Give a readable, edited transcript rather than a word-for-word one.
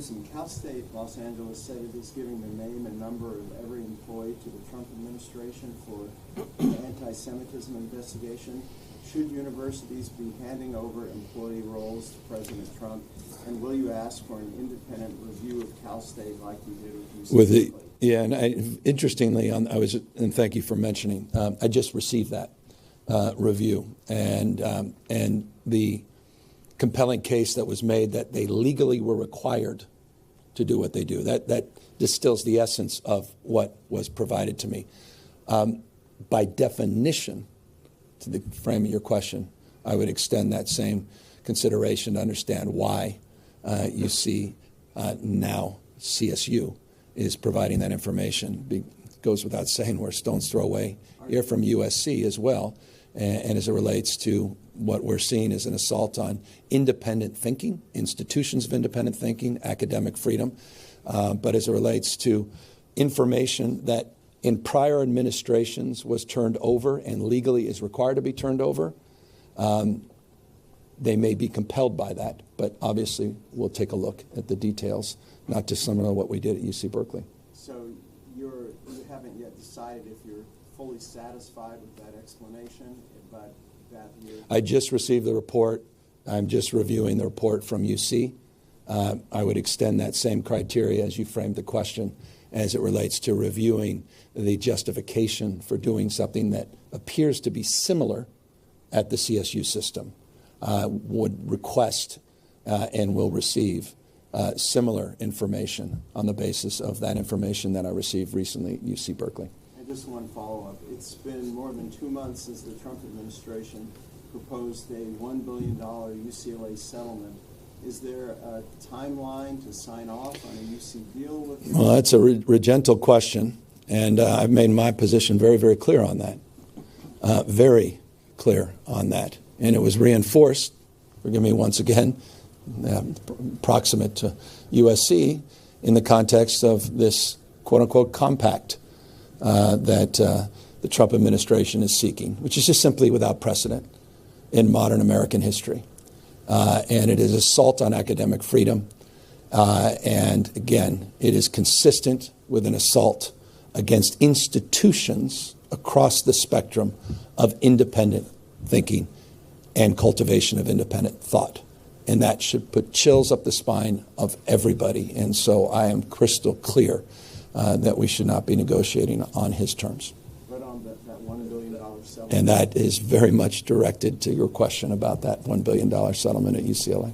Newsom, Cal State Los Angeles said it is giving the name and number of every employee to the Trump administration for an anti-Semitism investigation. Should universities be handing over employee roles to President Trump? And will you ask for an independent review of Cal State like you did with UC Berkeley? Yeah, and interestingly, and thank you for mentioning, I just received that review, and the compelling case that was made that they legally were required to do what they do. That distills the essence of what was provided to me. By definition, to the frame of your question, I would extend that same consideration to understand why UC now CSU is providing that information. It goes without saying we're stone's throw away here from USC as well. And as it relates to what we're seeing as an assault on independent thinking, institutions of independent thinking, academic freedom, but as it relates to information that in prior administrations was turned over and legally is required to be turned over, they may be compelled by that. But obviously, we'll take a look at the details, not just some of what we did at UC Berkeley. So you haven't yet decided if you're fully satisfied with that explanation, but that I just received the report. I'm just reviewing the report from UC. I would extend that same criteria as you framed the question as it relates to reviewing the justification for doing something that appears to be similar at the CSU system. Would request and will receive similar information on the basis of that information that I received recently at UC Berkeley. And just one follow-up. It's been more than 2 months since the Trump administration proposed a $1 billion UCLA settlement. Is there a timeline to sign off on a UC deal with you? Well, that's a regental question, and I've made my position very, very clear on that. Very clear on that. And it was reinforced, forgive me once again, proximate to USC, in the context of this quote-unquote compact that the Trump administration is seeking, which is just simply without precedent in modern American history. And it is assault on academic freedom. And again, it is consistent with an assault against institutions across the spectrum of independent thinking and cultivation of independent thought. And that should put chills up the spine of everybody. And so I am crystal clear that we should not be negotiating on his terms. But on that $1 billion settlement. And that is very much directed to your question about that $1 billion settlement at UCLA.